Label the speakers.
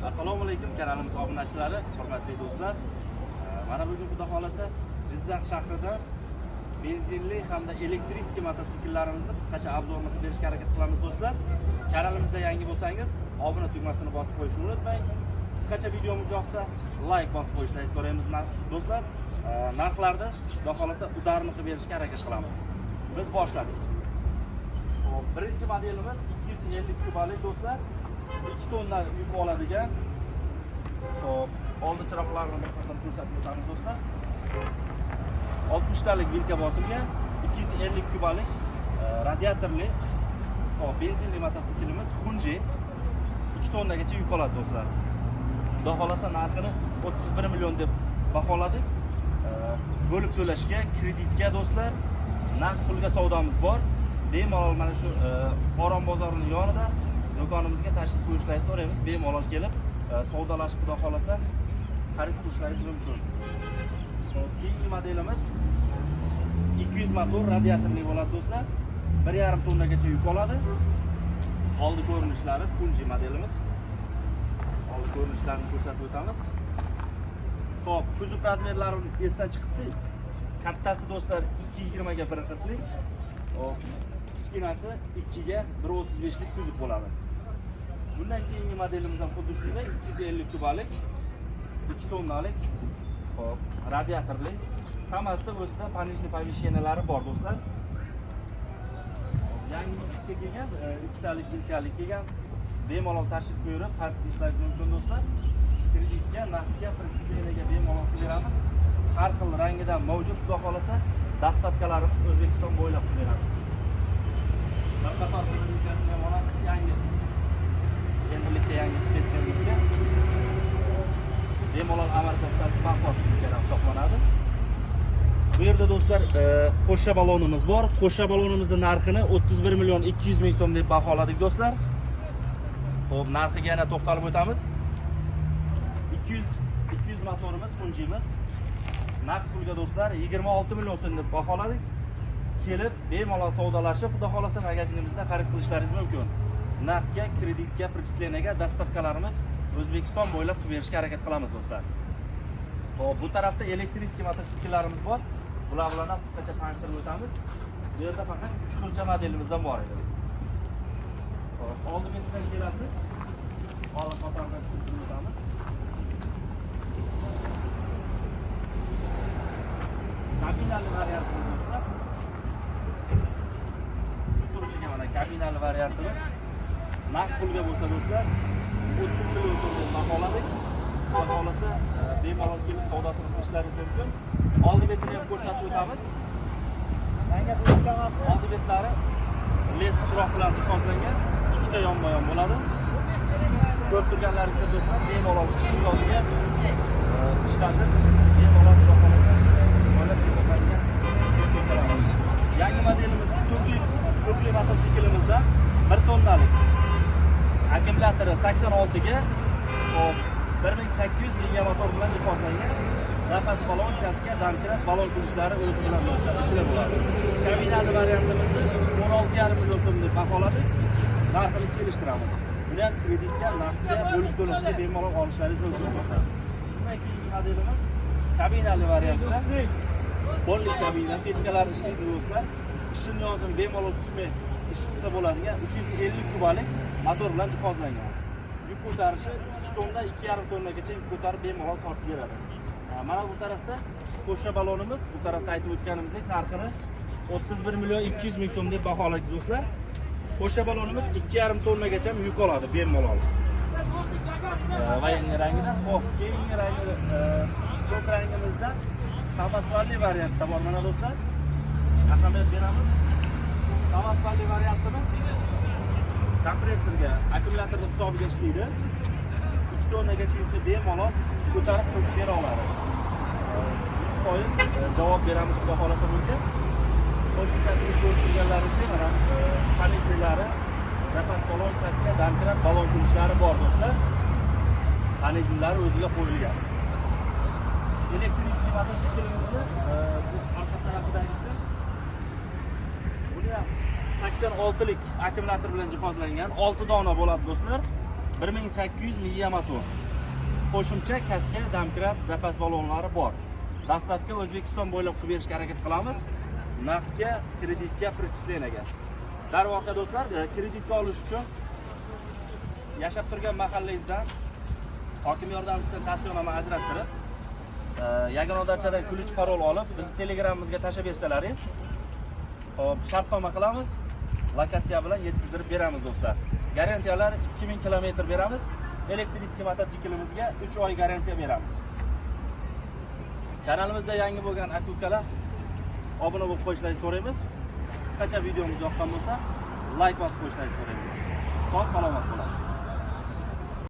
Speaker 1: Assalomu alaykum kanalimiz obunachilari, hurmatli do'stlar. Mana bugun xudo xolasa Jizzax shahrida benzinli hamda elektriskiy mototsikllarimizni qisqacha obzorini qilib berishga harakat qilamiz do'stlar. Kanalimizda yangi bo'lsangiz, obuna tugmasini bosib qo'yishni unutmang. Qisqacha videomiz yoqsa, like bosib qo'yishlaringizni so'raymiz do'stlar. Narxlarni xudo xolasa udarni qilib berishga harakat qilamiz. Biz boshladik. Birinchi modelimiz 250 kubalik do'stlar. 2 tonna yuk oladigan. Xo'p, oldi chiroqlarini bir qismini ko'rsatib o'tamiz do'stlar. 60 talik vilka bosilgan 250 kubalik radiatorli benzinli mototsiklimiz Hunji 2 tonnagacha yuk oladi do'stlar. Xudo xolasa narxini 31 million deb baholadik. Bo'lib to'lashga, kreditga do'stlar, naqd pulga savdomiz bor. Bemalol mana shu Orom bozorining yonida do'konimizga tashrif buyurishlaringizni so'raymiz. Bemalol kelib savdolashib xudo xolasa xarid qilishlaringiz mumkin. Keyingi modelimiz 200 motor radiatorli bo'ladi do'stlar. 1,5 tonnagacha yuk oladi. Oldi ko'rinishlari Hunji modelimiz. Oldi ko'rinishlarini ko'rsatib o'tamiz. Xo'p, kuzov razmerlari esdan chiqibdi. Kattasi do'stlar 220 ga 140 lik. Hop, kichkinasi 2 ga 135 lik kuzov bo'ladi. Bundan keyingi modelimiz ham xuddi shunday 250 kubalik 2 tonnalik hop radiatorli. Hammasida o'zida понижный повышениялari bor do'stlar. Yangi vitesga kelgan, 2 talik vilkali kelgan. Bemalol tashrif buyurib xarid qilishlaringiz mumkin do'stlar. Kreditga, naqdga, pritsliga bemalol beramiz. Har xil rangidan mavjud, xudo xolasa dastavkalarimiz O'zbekiston bo'ylab beramiz. Bir qator vilkasini ham olasiz, yangi endilikda yangi chiqayotgan vilka. Bemalol amortizatsiyasi komfort vilkadan hisoblanadi. Bu yerda do'stlar qo'shma balonimiz bor. Qo'shma balonimizning narxini 31 million 200 ming so'm deb baholadik do'stlar. Xo'p, narxiga yana to'xtalib o'tamiz. 200 motorimiz Hunjimiz. Naqd pulga do'stlar 26 million so'm deb baholadik. Kelib bemalol savdolashib, xudo xolasa magazinimizda xarid qilishlaringiz mumkin. Naqdga, kreditga, pritsliga dastavkalarimiz O'zbekiston bo'ylab qilib berishga harakat qilamiz do'stlar. Xo'p, bu tarafda elektriskiy mototsikllarimiz bor. Bular bilan ham qisqacha tanishtirib o'tamiz. Bu yerda faqat 3 xilcha modelimiz ham bor edi. Xo'p, oldi betdan kelasiz. Oldin qatordan tushirib o'tamiz. Kabinali variantimiz do'stlar. Shu turishiga mana kabinali variantimiz. Naqd pulga bo'lsa do'stlar 30 million so'm deb baholadik. Xudo xolasa bemalol kelib savdosini qilishlaringiz mumkin. Oldi betini ham ko'rsatib o'tamiz. Yangi tushganmasmi? Oldi betlari LED chiroq bilan jihozlangan, ikkita yonma-yon bo'ladi. Ko'rib turganlaringizda do'stlar, bemalol qishning yoziga ishlatib, bemalol xudo xolasa o'ylab ketadigan. Yangi modelimiz turli mototsiklimiizda 1 tonnalik akkumulyatori 86 ga 1800 giga motor bilan jihozlangan. Zapas balon, kaska, damkira, balon kulishlari o'zi bilan do'stlar ichida bo'ladi. Kabinali variantimizni 16,5 million so'm deb baholadik. Narxini kelishtiramiz. Buni ham kreditga, naqdga, bo'lib to'lashga bemalol olishlaringiz mumkin do'stlar. Bundan keyingi modelimiz kabinali variantda. Bolli kabina, pechkalar ishlaydi do'stlar. Qishin yozim bemalol tushmay ish qilsa bo'ladigan 350 kubalik motor bilan jihozlangan. Yuk ko'tarishi 2 tonna, 2,5 tonnagacha yuk ko'tarib bemalol tortib beradi. Mana bu tarafda qo'shma balonimiz, bu tarafda aytib o'tganimizdek narxini 31 million 200 ming so'm deb baholadik do'stlar. Qo'shma balonimiz 2,5 tonnagacha yuk oladi bemalol. Va yangi rangidan, xo'p, keyingi rangi ko'k rangimizda savasvalli variantda bor mana do'stlar. Ahamiyat beramiz. Savasvalli variantimiz kompressorga, akkumulyatorning hisobiga ishlaydi. 2 tonnagacha yukni bemalol ko'tarib qo'yib bera oladi. 100% javob beramiz xudo xolasa bunga. Qo'shimchasini ko'rib turganlaringizdek mana panellari, zapas balon, kaska, damkira, balon kulishlari bor do'stlar. Panellari o'ziga qo'yilgan. Elektriskiy mototsiklimizni bu orqa tarafidagisi. Buni ham 86 lik akkumulyator bilan jihozlangan 6 dona bo'ladi do'stlar. 1800 milliy motor. Qo'shimcha kaska, domkrat, zapas balonlari bor. Dastavka O'zbekiston bo'ylab qilib berishga harakat qilamiz. Naqdga, kreditga, prechistlenaga. Darvoqe do'stlar, kreditga olish uchun yashab turgan mahallangizdan hokim yordamchisidan tavsiyanoma ajrattirib, yagona darchadan ключ parol olib, bizni telegramimizga tashlab bersalaringiz, hop, shartnoma qilamiz, lokatsiya bilan yetkazib beramiz do'stlar. Garantiyalar 2000 km beramiz. Elektrikli mototsiklimizga 3 oy garantiya beramiz. Kanalimizda yangi bo'lgan aka-ukalar obuna bo'lib qo'yishlaringizni so'raymiz. Qisqacha videomiz yoqqan bo'lsa, like bosib qo'yishlaringizni so'raymiz. Sog' salomat bo'lasiz.